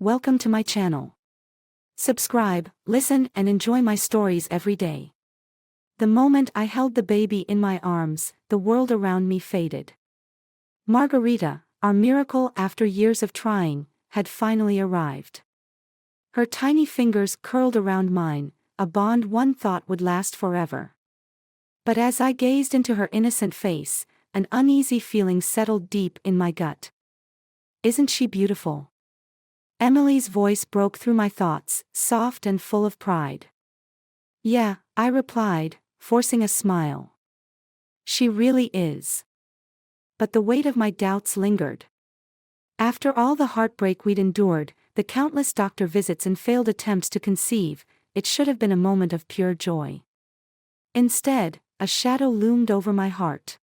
Welcome to my channel. Subscribe, listen, and enjoy my stories every day. The moment I held the baby in my arms, the world around me faded. Margarita, our miracle after years of trying, had finally arrived. Her tiny fingers curled around mine, a bond one thought would last forever. But as I gazed into her innocent face, an uneasy feeling settled deep in my gut. Isn't she beautiful? Emily's voice broke through my thoughts, soft and full of pride. Yeah, I replied, forcing a smile. She really is. But the weight of my doubts lingered. After all the heartbreak we'd endured, the countless doctor visits and failed attempts to conceive, it should have been a moment of pure joy. Instead, a shadow loomed over my heart.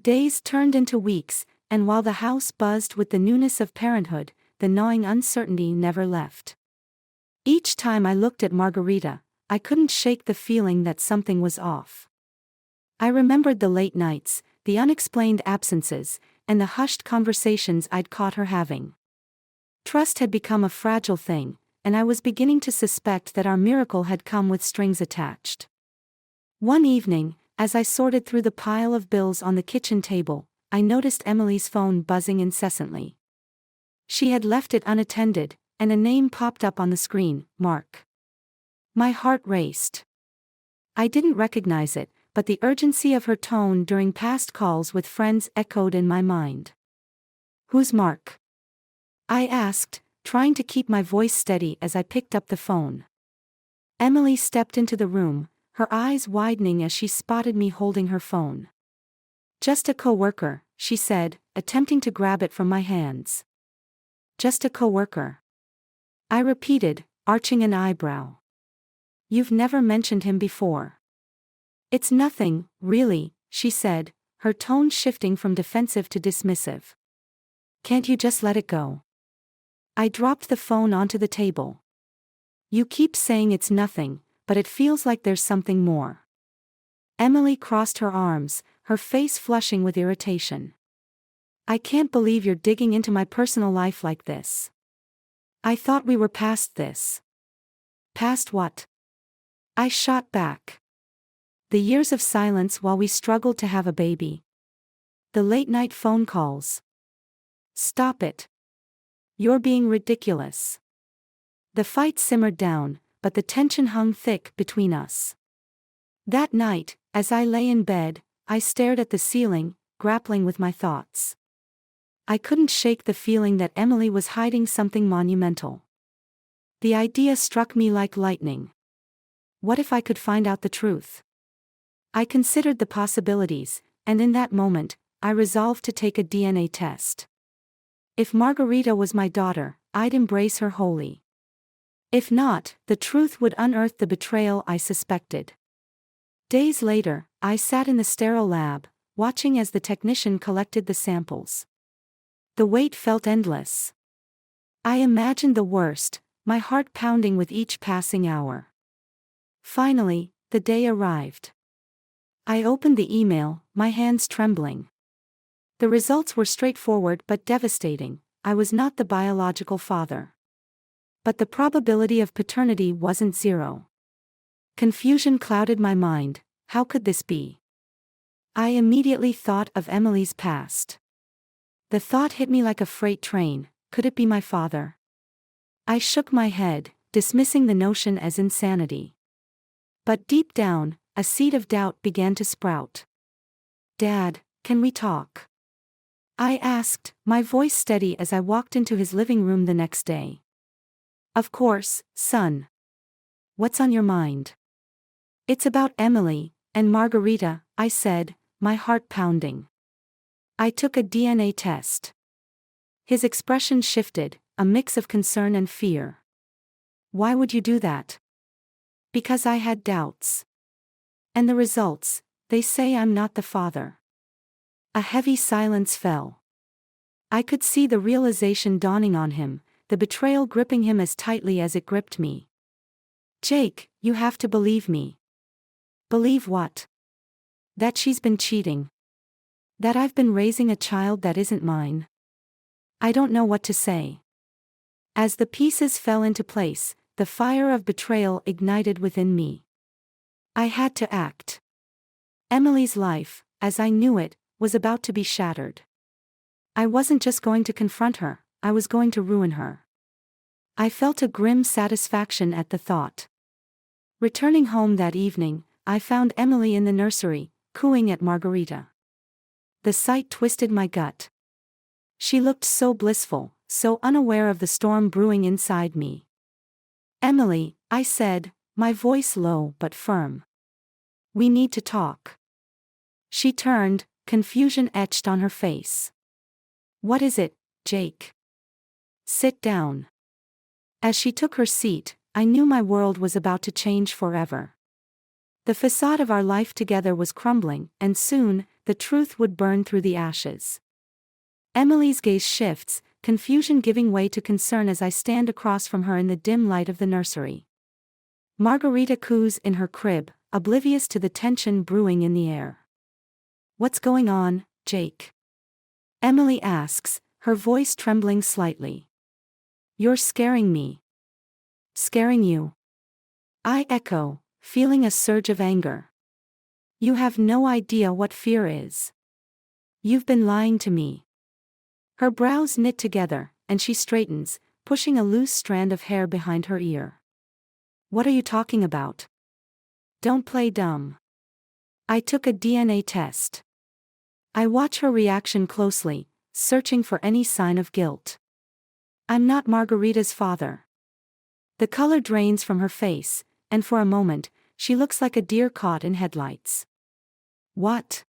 Days turned into weeks, and while the house buzzed with the newness of parenthood, the gnawing uncertainty never left. Each time I looked at Margarita, I couldn't shake the feeling that something was off. I remembered the late nights, the unexplained absences, and the hushed conversations I'd caught her having. Trust had become a fragile thing, and I was beginning to suspect that our miracle had come with strings attached. One evening, as I sorted through the pile of bills on the kitchen table, I noticed Emily's phone buzzing incessantly. She had left it unattended, and a name popped up on the screen, Mark. My heart raced. I didn't recognize it, but the urgency of her tone during past calls with friends echoed in my mind. Who's Mark? I asked, trying to keep my voice steady as I picked up the phone. Emily stepped into the room, her eyes widening as she spotted me holding her phone. Just a coworker, she said, attempting to grab it from my hands. Just a coworker. I repeated, arching an eyebrow. You've never mentioned him before. It's nothing, really, she said, her tone shifting from defensive to dismissive. Can't you just let it go? I dropped the phone onto the table. You keep saying it's nothing, but it feels like there's something more. Emily crossed her arms, her face flushing with irritation. I can't believe you're digging into my personal life like this. I thought we were past this. Past what? I shot back. The years of silence while we struggled to have a baby. The late-night phone calls. Stop it. You're being ridiculous. The fight simmered down, but the tension hung thick between us. That night, as I lay in bed, I stared at the ceiling, grappling with my thoughts. I couldn't shake the feeling that Emily was hiding something monumental. The idea struck me like lightning. What if I could find out the truth? I considered the possibilities, and in that moment, I resolved to take a DNA test. If Margarita was my daughter, I'd embrace her wholly. If not, the truth would unearth the betrayal I suspected. Days later, I sat in the sterile lab, watching as the technician collected the samples. The wait felt endless. I imagined the worst, my heart pounding with each passing hour. Finally, the day arrived. I opened the email, my hands trembling. The results were straightforward but devastating. I was not the biological father. But the probability of paternity wasn't zero. Confusion clouded my mind. How could this be? I immediately thought of Emily's past. The thought hit me like a freight train. Could it be my father? I shook my head, dismissing the notion as insanity. But deep down, a seed of doubt began to sprout. Dad, can we talk? I asked, my voice steady as I walked into his living room the next day. Of course, son. What's on your mind? It's about Emily and Margarita, I said, my heart pounding. I took a DNA test. His expression shifted, a mix of concern and fear. Why would you do that? Because I had doubts. And the results, they say I'm not the father. A heavy silence fell. I could see the realization dawning on him, the betrayal gripping him as tightly as it gripped me. Jake, you have to believe me. Believe what? That she's been cheating. That I've been raising a child that isn't mine. I don't know what to say. As the pieces fell into place, the fire of betrayal ignited within me. I had to act. Emily's life, as I knew it, was about to be shattered. I wasn't just going to confront her, I was going to ruin her. I felt a grim satisfaction at the thought. Returning home that evening, I found Emily in the nursery, cooing at Margarita. The sight twisted my gut. She looked so blissful, so unaware of the storm brewing inside me. "Emily," I said, my voice low but firm. "We need to talk." She turned, confusion etched on her face. "What is it, Jake?" "Sit down." As she took her seat, I knew my world was about to change forever. The facade of our life together was crumbling, and soon, the truth would burn through the ashes. Emily's gaze shifts, confusion giving way to concern as I stand across from her in the dim light of the nursery. Margarita coos in her crib, oblivious to the tension brewing in the air. "What's going on, Jake?" Emily asks, her voice trembling slightly. "You're scaring me." "Scaring you?" I echo, feeling a surge of anger. "You have no idea what fear is. You've been lying to me." Her brows knit together, and she straightens, pushing a loose strand of hair behind her ear. "What are you talking about?" "Don't play dumb. I took a DNA test." I watch her reaction closely, searching for any sign of guilt. "I'm not Margarita's father." The color drains from her face, and for a moment, she looks like a deer caught in headlights. "What?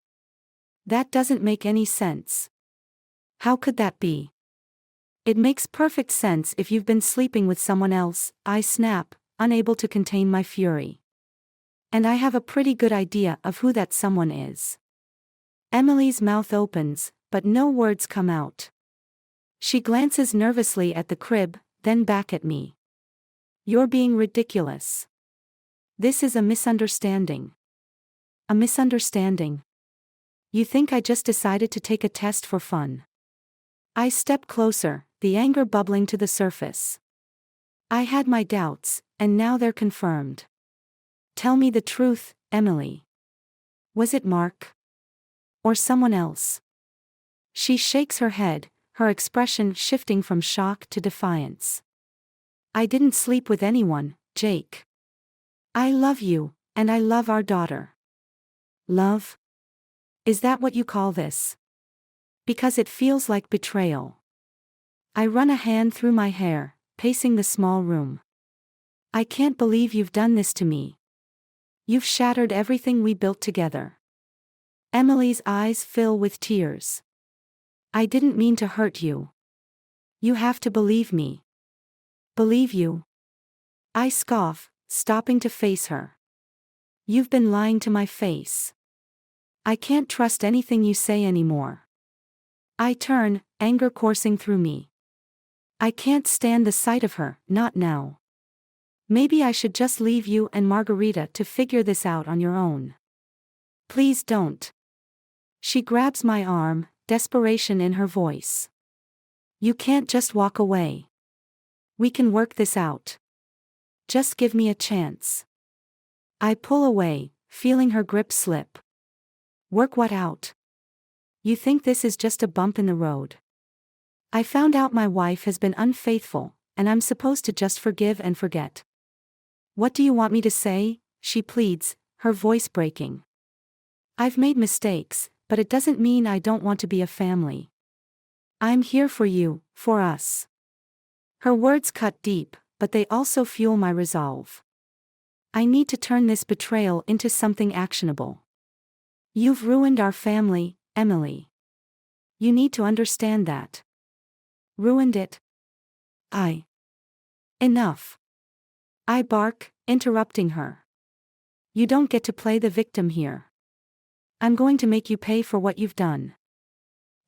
That doesn't make any sense." "How could that be?" "It makes perfect sense if you've been sleeping with someone else," I snap, unable to contain my fury. "And I have a pretty good idea of who that someone is." Emily's mouth opens, but no words come out. She glances nervously at the crib, then back at me. "You're being ridiculous. This is a misunderstanding." "A misunderstanding? You think I just decided to take a test for fun?" I step closer, the anger bubbling to the surface. "I had my doubts, and now they're confirmed. Tell me the truth, Emily. Was it Mark? Or someone else?" She shakes her head, her expression shifting from shock to defiance. "I didn't sleep with anyone, Jake. I love you, and I love our daughter." "Love? Is that what you call this?" "Because it feels like betrayal." I run a hand through my hair, pacing the small room. "I can't believe you've done this to me. You've shattered everything we built together." Emily's eyes fill with tears. "I didn't mean to hurt you. You have to believe me." "Believe you?" I scoff, stopping to face her. "You've been lying to my face. I can't trust anything you say anymore." I turn, anger coursing through me. I can't stand the sight of her, not now. "Maybe I should just leave you and Margarita to figure this out on your own." "Please don't." She grabs my arm, desperation in her voice. "You can't just walk away. We can work this out. Just give me a chance." I pull away, feeling her grip slip. "Work what out? You think this is just a bump in the road? I found out my wife has been unfaithful, and I'm supposed to just forgive and forget." "What do you want me to say?" she pleads, her voice breaking. "I've made mistakes, but it doesn't mean I don't want to be a family. I'm here for you, for us." Her words cut deep, but they also fuel my resolve. I need to turn this betrayal into something actionable. "You've ruined our family, Emily. You need to understand that." "Ruined it?" Enough." I bark, interrupting her. "You don't get to play the victim here. I'm going to make you pay for what you've done."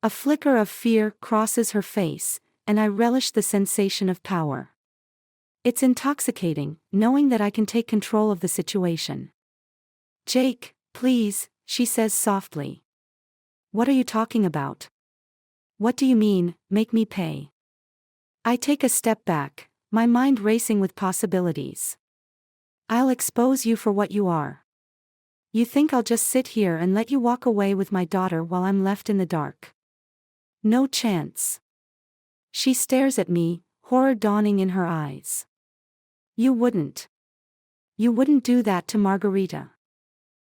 A flicker of fear crosses her face, and I relish the sensation of power. It's intoxicating, knowing that I can take control of the situation. "Jake, please," she says softly. "What are you talking about? What do you mean, make me pay?" I take a step back, my mind racing with possibilities. I'll expose you for what you are. You think I'll just sit here and let you walk away with my daughter while I'm left in the dark? No chance. She stares at me, horror dawning in her eyes. You wouldn't. You wouldn't do that to Margarita.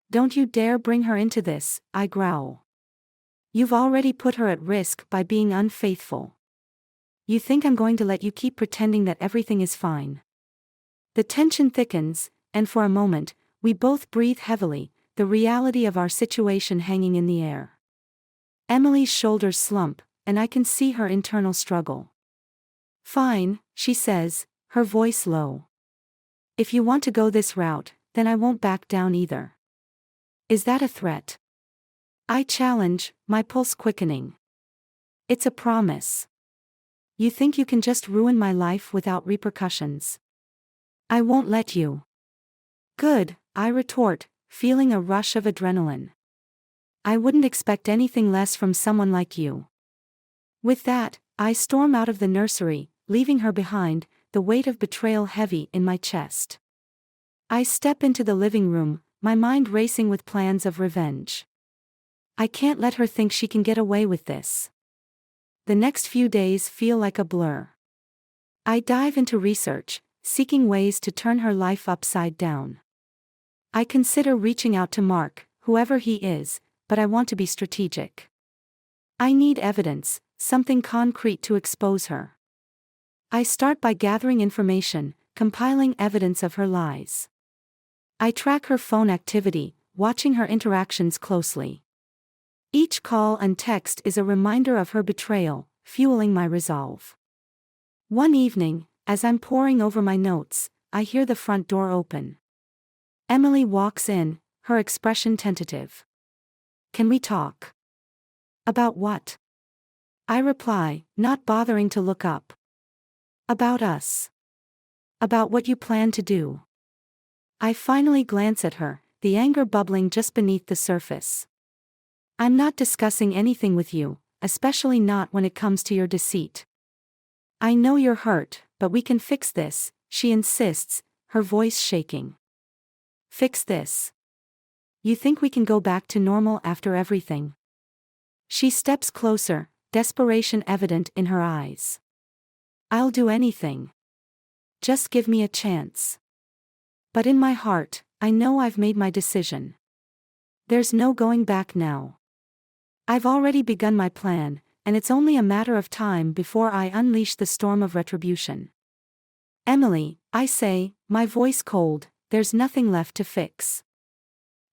Don't you dare bring her into this, I growl. You've already put her at risk by being unfaithful. You think I'm going to let you keep pretending that everything is fine? The tension thickens, and for a moment, we both breathe heavily, the reality of our situation hanging in the air. Emily's shoulders slump, and I can see her internal struggle. Fine, she says, her voice low. If you want to go this route, then I won't back down either. Is that a threat? I challenge, my pulse quickening. It's a promise. You think you can just ruin my life without repercussions? I won't let you. Good, I retort, feeling a rush of adrenaline. I wouldn't expect anything less from someone like you. With that, I storm out of the nursery, leaving her behind, the weight of betrayal heavy in my chest. I step into the living room, my mind racing with plans of revenge. I can't let her think she can get away with this. The next few days feel like a blur. I dive into research, seeking ways to turn her life upside down. I consider reaching out to Mark, whoever he is, but I want to be strategic. I need evidence, something concrete to expose her. I start by gathering information, compiling evidence of her lies. I track her phone activity, watching her interactions closely. Each call and text is a reminder of her betrayal, fueling my resolve. One evening, as I'm poring over my notes, I hear the front door open. Emily walks in, her expression tentative. Can we talk? About what? I reply, not bothering to look up. About us. About what you plan to do. I finally glance at her, the anger bubbling just beneath the surface. I'm not discussing anything with you, especially not when it comes to your deceit. I know you're hurt, but we can fix this, she insists, her voice shaking. Fix this? You think we can go back to normal after everything? She steps closer, desperation evident in her eyes. I'll do anything. Just give me a chance. But in my heart, I know I've made my decision. There's no going back now. I've already begun my plan, and it's only a matter of time before I unleash the storm of retribution. Emily, I say, my voice cold, there's nothing left to fix.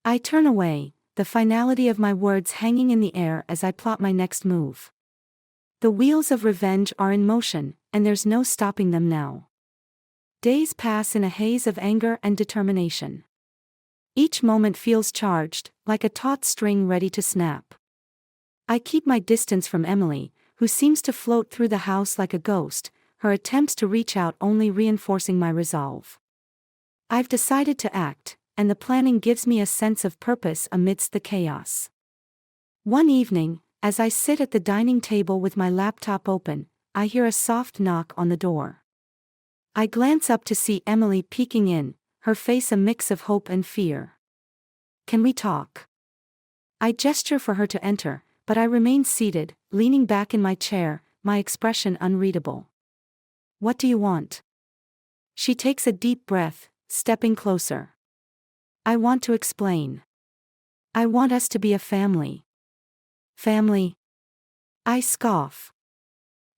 I turn away, the finality of my words hanging in the air as I plot my next move. The wheels of revenge are in motion, and there's no stopping them now. Days pass in a haze of anger and determination. Each moment feels charged, like a taut string ready to snap. I keep my distance from Emily, who seems to float through the house like a ghost, her attempts to reach out only reinforcing my resolve. I've decided to act, and the planning gives me a sense of purpose amidst the chaos. One evening, as I sit at the dining table with my laptop open, I hear a soft knock on the door. I glance up to see Emily peeking in, her face a mix of hope and fear. Can we talk? I gesture for her to enter, but I remain seated, leaning back in my chair, my expression unreadable. What do you want? She takes a deep breath, stepping closer. I want to explain. I want us to be a family. Family? I scoff.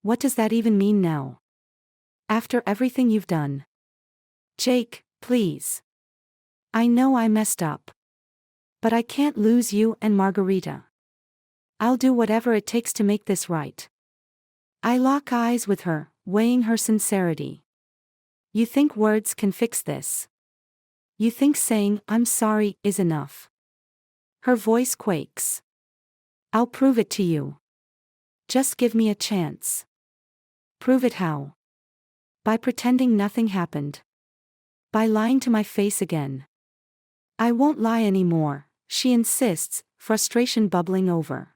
What does that even mean now? After everything you've done? Jake, please. I know I messed up. But I can't lose you and Margarita. I'll do whatever it takes to make this right. I lock eyes with her, weighing her sincerity. You think words can fix this? You think saying, "I'm sorry," is enough? Her voice quakes. I'll prove it to you. Just give me a chance. Prove it how? By pretending nothing happened. By lying to my face again. I won't lie anymore, she insists, frustration bubbling over.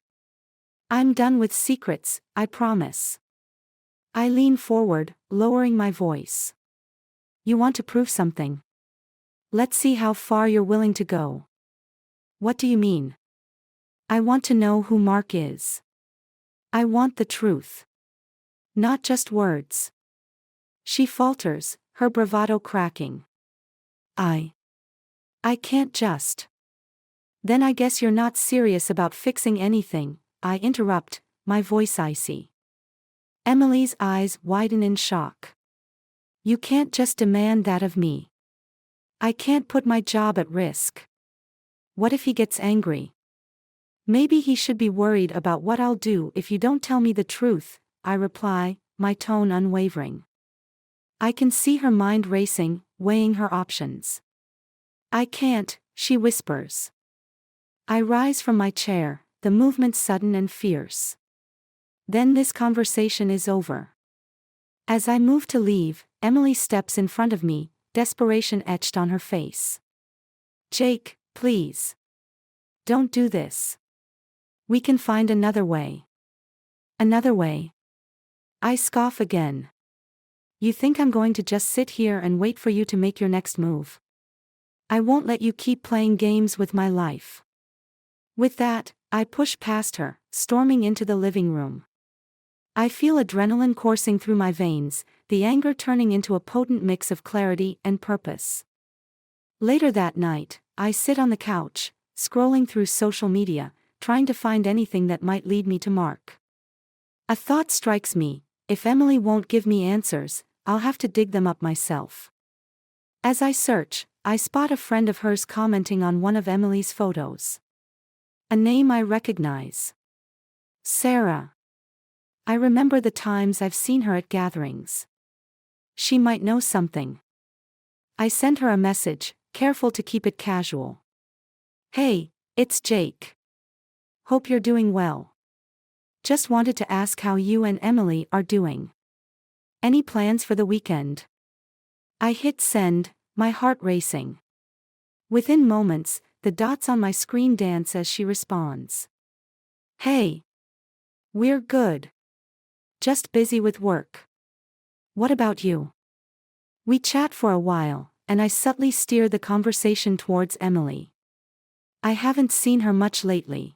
I'm done with secrets, I promise. I lean forward, lowering my voice. You want to prove something? Let's see how far you're willing to go. What do you mean? I want to know who Mark is. I want the truth. Not just words. She falters, her bravado cracking. I can't just. Then I guess you're not serious about fixing anything, I interrupt, my voice icy. Emily's eyes widen in shock. You can't just demand that of me. I can't put my job at risk. What if he gets angry? Maybe he should be worried about what I'll do if you don't tell me the truth, I reply, my tone unwavering. I can see her mind racing, weighing her options. I can't, she whispers. I rise from my chair, the movement sudden and fierce. Then this conversation is over. As I move to leave, Emily steps in front of me, desperation etched on her face. Jake, please. Don't do this. We can find another way. Another way? I scoff again. You think I'm going to just sit here and wait for you to make your next move? I won't let you keep playing games with my life. With that, I push past her, storming into the living room. I feel adrenaline coursing through my veins, the anger turning into a potent mix of clarity and purpose. Later that night, I sit on the couch, scrolling through social media, trying to find anything that might lead me to Mark. A thought strikes me: if Emily won't give me answers, I'll have to dig them up myself. As I search, I spot a friend of hers commenting on one of Emily's photos. A name I recognize. Sarah. I remember the times I've seen her at gatherings. She might know something. I send her a message, careful to keep it casual. Hey, it's Jake. Hope you're doing well. Just wanted to ask how you and Emily are doing. Any plans for the weekend? I hit send, my heart racing. Within moments, the dots on my screen dance as she responds. Hey. We're good. Just busy with work. What about you? We chat for a while, and I subtly steer the conversation towards Emily. I haven't seen her much lately.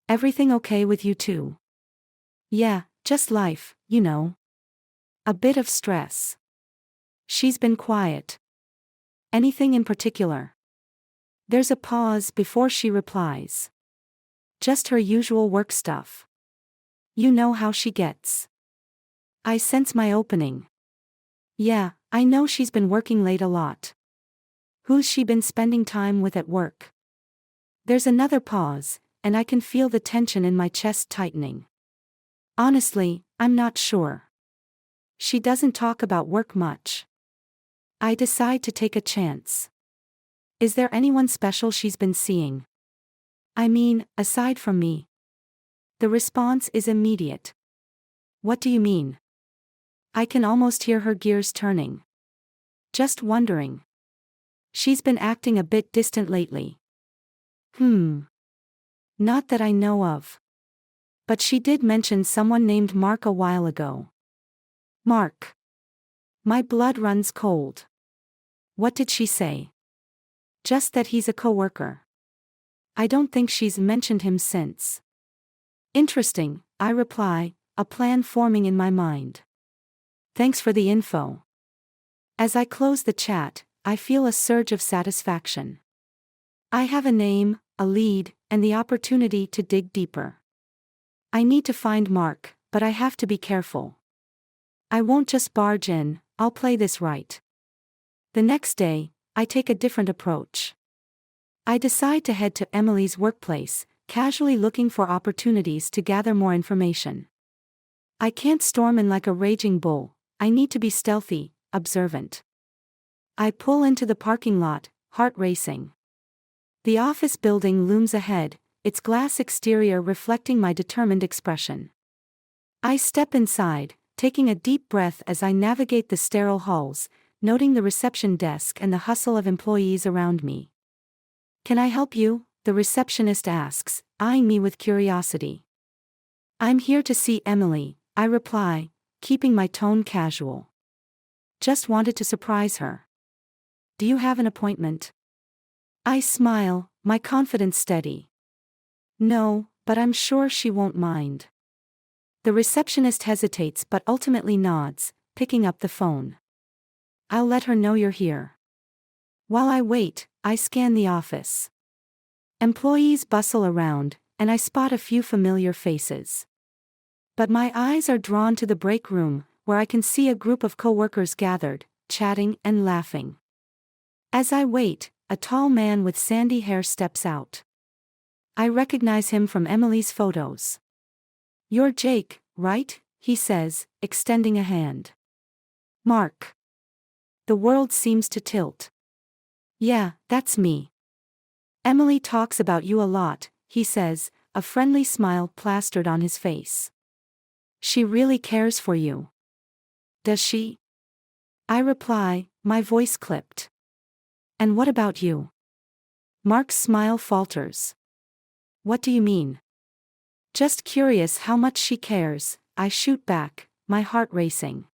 Everything okay with you too? Yeah, just life, you know. A bit of stress. She's been quiet. Anything in particular? There's a pause before she replies. Just her usual work stuff. You know how she gets. I sense my opening. Yeah, I know she's been working late a lot. Who's she been spending time with at work? There's another pause, and I can feel the tension in my chest tightening. Honestly, I'm not sure. She doesn't talk about work much. I decide to take a chance. Is there anyone special she's been seeing? I mean, aside from me. The response is immediate. What do you mean? I can almost hear her gears turning. Just wondering. She's been acting a bit distant lately. Not that I know of. But she did mention someone named Mark a while ago. Mark. My blood runs cold. What did she say? Just that he's a coworker. I don't think she's mentioned him since. Interesting, I reply, a plan forming in my mind. Thanks for the info. As I close the chat, I feel a surge of satisfaction. I have a name, a lead, and the opportunity to dig deeper. I need to find Mark, but I have to be careful. I won't just barge in, I'll play this right. The next day, I take a different approach. I decide to head to Emily's workplace, casually looking for opportunities to gather more information. I can't storm in like a raging bull, I need to be stealthy, observant. I pull into the parking lot, heart racing. The office building looms ahead, its glass exterior reflecting my determined expression. I step inside, taking a deep breath as I navigate the sterile halls, noting the reception desk and the hustle of employees around me. Can I help you? The receptionist asks, eyeing me with curiosity. I'm here to see Emily, I reply, keeping my tone casual. Just wanted to surprise her. Do you have an appointment? I smile, my confidence steady. No, but I'm sure she won't mind. The receptionist hesitates but ultimately nods, picking up the phone. I'll let her know you're here. While I wait, I scan the office. Employees bustle around, and I spot a few familiar faces. But my eyes are drawn to the break room, where I can see a group of coworkers gathered, chatting and laughing. As I wait, a tall man with sandy hair steps out. I recognize him from Emily's photos. You're Jake, right? He says, extending a hand. Mark. The world seems to tilt. Yeah, that's me. Emily talks about you a lot, he says, a friendly smile plastered on his face. She really cares for you. Does she? I reply, my voice clipped. And what about you? Mark's smile falters. What do you mean? Just curious how much she cares, I shoot back, my heart racing.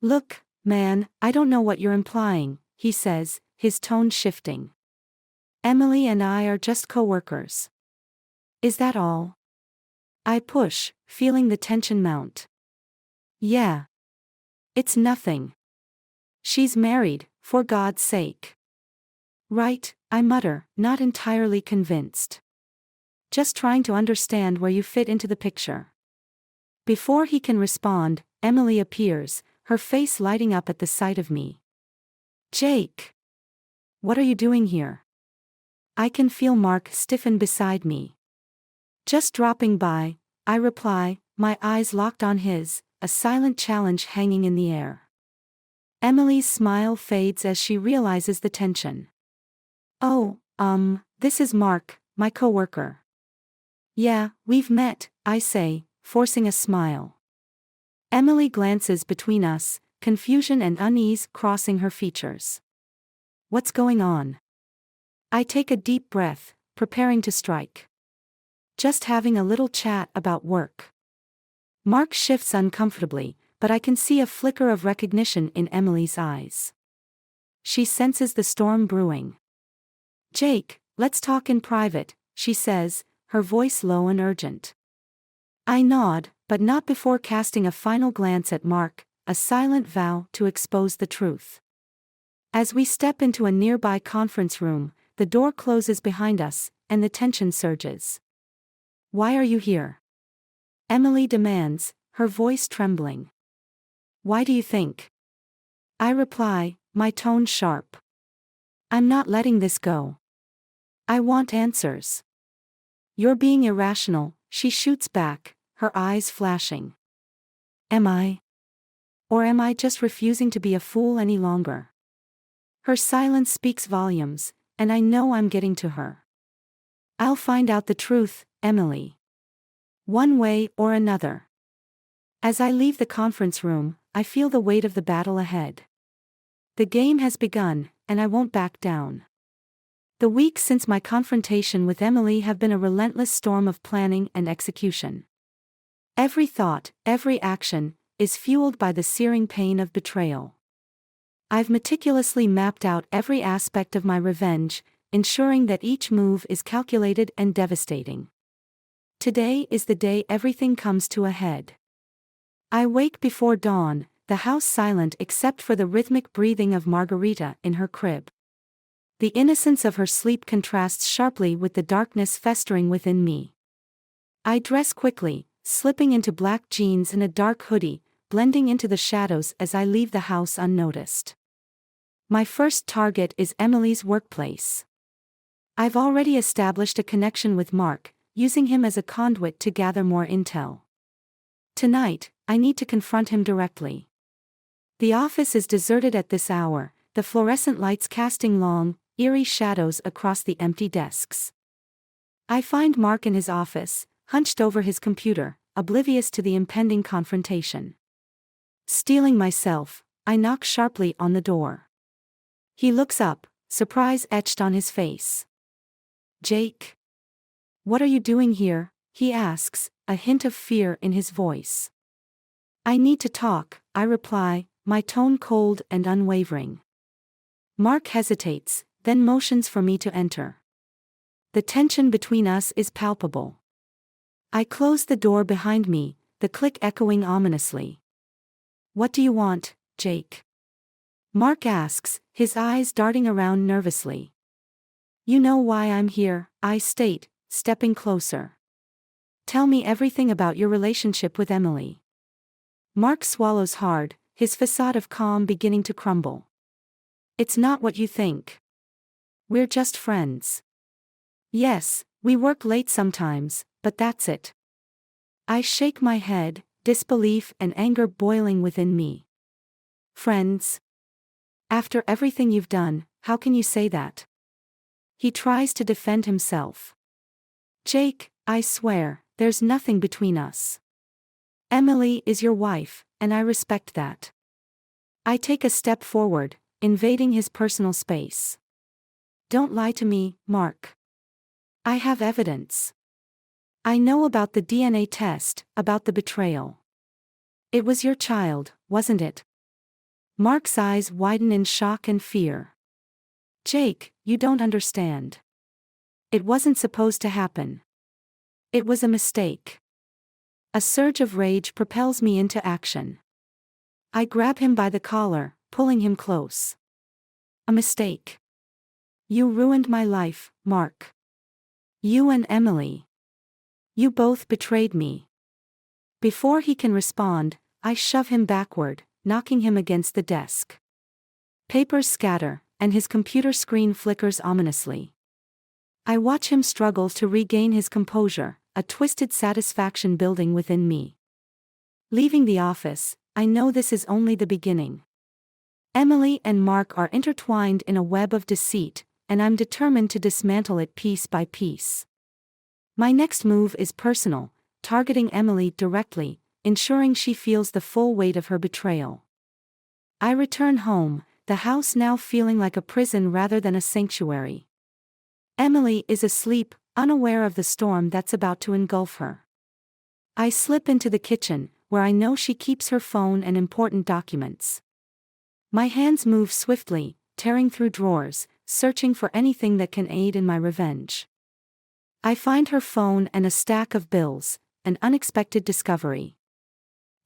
Look, man, I don't know what you're implying, he says, his tone shifting. Emily and I are just coworkers. Is that all? I push, feeling the tension mount. Yeah. It's nothing. She's married, for God's sake. Right, I mutter, not entirely convinced. Just trying to understand where you fit into the picture. Before he can respond, Emily appears, her face lighting up at the sight of me. Jake! What are you doing here? I can feel Mark stiffen beside me. Just dropping by, I reply, my eyes locked on his, a silent challenge hanging in the air. Emily's smile fades as she realizes the tension. Oh, this is Mark, my coworker. Yeah, we've met, I say, forcing a smile. Emily glances between us, confusion and unease crossing her features. What's going on? I take a deep breath, preparing to strike. Just having a little chat about work. Mark shifts uncomfortably, but I can see a flicker of recognition in Emily's eyes. She senses the storm brewing. Jake, let's talk in private, she says, her voice low and urgent. I nod, but not before casting a final glance at Mark, a silent vow to expose the truth. As we step into a nearby conference room, the door closes behind us, and the tension surges. Why are you here? Emily demands, her voice trembling. Why do you think? I reply, my tone sharp. I'm not letting this go. I want answers. You're being irrational, she shoots back, her eyes flashing. Am I? Or am I just refusing to be a fool any longer? Her silence speaks volumes, and I know I'm getting to her. I'll find out the truth, Emily. One way or another. As I leave the conference room, I feel the weight of the battle ahead. The game has begun, and I won't back down. The weeks since my confrontation with Emily have been a relentless storm of planning and execution. Every thought, every action, is fueled by the searing pain of betrayal. I've meticulously mapped out every aspect of my revenge, ensuring that each move is calculated and devastating. Today is the day everything comes to a head. I wake before dawn, the house silent except for the rhythmic breathing of Margarita in her crib. The innocence of her sleep contrasts sharply with the darkness festering within me. I dress quickly, slipping into black jeans and a dark hoodie, blending into the shadows as I leave the house unnoticed. My first target is Emily's workplace. I've already established a connection with Mark, using him as a conduit to gather more intel. Tonight, I need to confront him directly. The office is deserted at this hour, the fluorescent lights casting long, eerie shadows across the empty desks. I find Mark in his office, hunched over his computer, oblivious to the impending confrontation. Steeling myself, I knock sharply on the door. He looks up, surprise etched on his face. Jake? What are you doing here? He asks, a hint of fear in his voice. I need to talk, I reply, my tone cold and unwavering. Mark hesitates, then motions for me to enter. The tension between us is palpable. I close the door behind me, the click echoing ominously. What do you want, Jake? Mark asks, his eyes darting around nervously. You know why I'm here, I state, stepping closer. Tell me everything about your relationship with Emily. Mark swallows hard, his facade of calm beginning to crumble. It's not what you think. We're just friends. Yes, we work late sometimes, but that's it. I shake my head, disbelief and anger boiling within me. Friends? After everything you've done, how can you say that? He tries to defend himself. Jake, I swear, there's nothing between us. Emily is your wife, and I respect that. I take a step forward, invading his personal space. Don't lie to me, Mark. I have evidence. I know about the DNA test, about the betrayal. It was your child, wasn't it? Mark's eyes widen in shock and fear. Jake, you don't understand. It wasn't supposed to happen. It was a mistake. A surge of rage propels me into action. I grab him by the collar, pulling him close. A mistake. You ruined my life, Mark. You and Emily. You both betrayed me. Before he can respond, I shove him backward, knocking him against the desk. Papers scatter, and his computer screen flickers ominously. I watch him struggle to regain his composure, a twisted satisfaction building within me. Leaving the office, I know this is only the beginning. Emily and Mark are intertwined in a web of deceit, and I'm determined to dismantle it piece by piece. My next move is personal, targeting Emily directly, ensuring she feels the full weight of her betrayal. I return home, the house now feeling like a prison rather than a sanctuary. Emily is asleep, unaware of the storm that's about to engulf her. I slip into the kitchen, where I know she keeps her phone and important documents. My hands move swiftly, tearing through drawers, searching for anything that can aid in my revenge. I find her phone and a stack of bills, an unexpected discovery.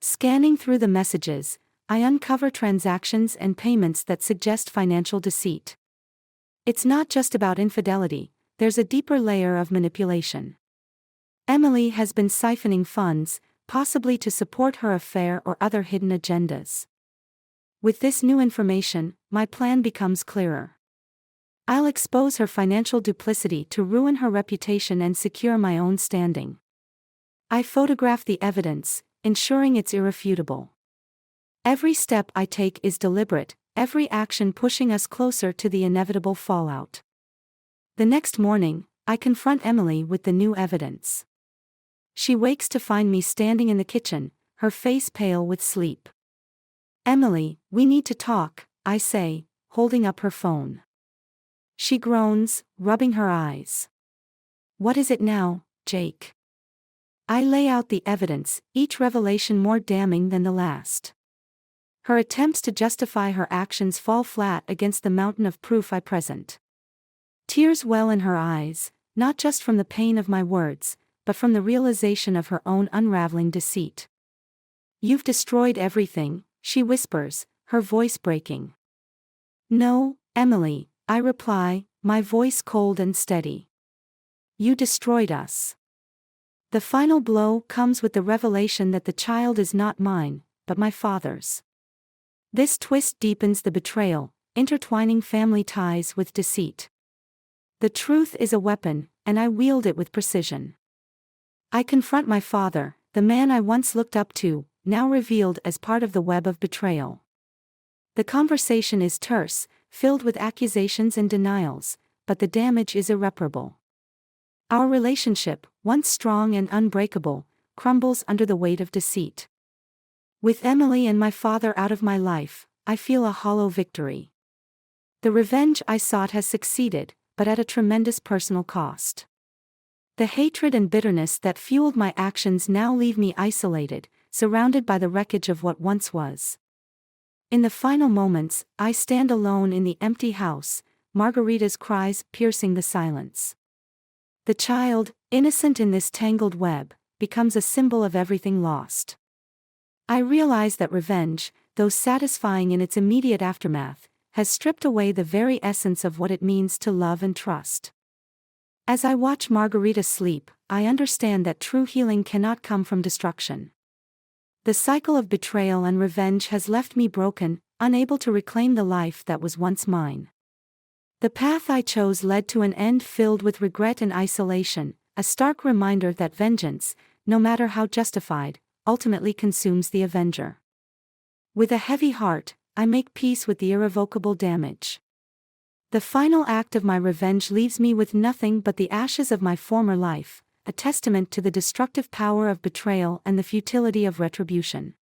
Scanning through the messages, I uncover transactions and payments that suggest financial deceit. It's not just about infidelity, there's a deeper layer of manipulation. Emily has been siphoning funds, possibly to support her affair or other hidden agendas. With this new information, my plan becomes clearer. I'll expose her financial duplicity to ruin her reputation and secure my own standing. I photograph the evidence, ensuring it's irrefutable. Every step I take is deliberate, every action pushing us closer to the inevitable fallout. The next morning, I confront Emily with the new evidence. She wakes to find me standing in the kitchen, her face pale with sleep. Emily, we need to talk, I say, holding up her phone. She groans, rubbing her eyes. What is it now, Jake? I lay out the evidence, each revelation more damning than the last. Her attempts to justify her actions fall flat against the mountain of proof I present. Tears well in her eyes, not just from the pain of my words, but from the realization of her own unraveling deceit. You've destroyed everything, she whispers, her voice breaking. No, Emily, I reply, my voice cold and steady. You destroyed us. The final blow comes with the revelation that the child is not mine, but my father's. This twist deepens the betrayal, intertwining family ties with deceit. The truth is a weapon, and I wield it with precision. I confront my father, the man I once looked up to, now revealed as part of the web of betrayal. The conversation is terse, filled with accusations and denials, but the damage is irreparable. Our relationship, once strong and unbreakable, crumbles under the weight of deceit. With Emily and my father out of my life, I feel a hollow victory. The revenge I sought has succeeded, but at a tremendous personal cost. The hatred and bitterness that fueled my actions now leave me isolated, surrounded by the wreckage of what once was. In the final moments, I stand alone in the empty house, Margarita's cries piercing the silence. The child, innocent in this tangled web, becomes a symbol of everything lost. I realize that revenge, though satisfying in its immediate aftermath, has stripped away the very essence of what it means to love and trust. As I watch Margarita sleep, I understand that true healing cannot come from destruction. The cycle of betrayal and revenge has left me broken, unable to reclaim the life that was once mine. The path I chose led to an end filled with regret and isolation, a stark reminder that vengeance, no matter how justified, ultimately consumes the avenger. With a heavy heart, I make peace with the irrevocable damage. The final act of my revenge leaves me with nothing but the ashes of my former life, a testament to the destructive power of betrayal and the futility of retribution.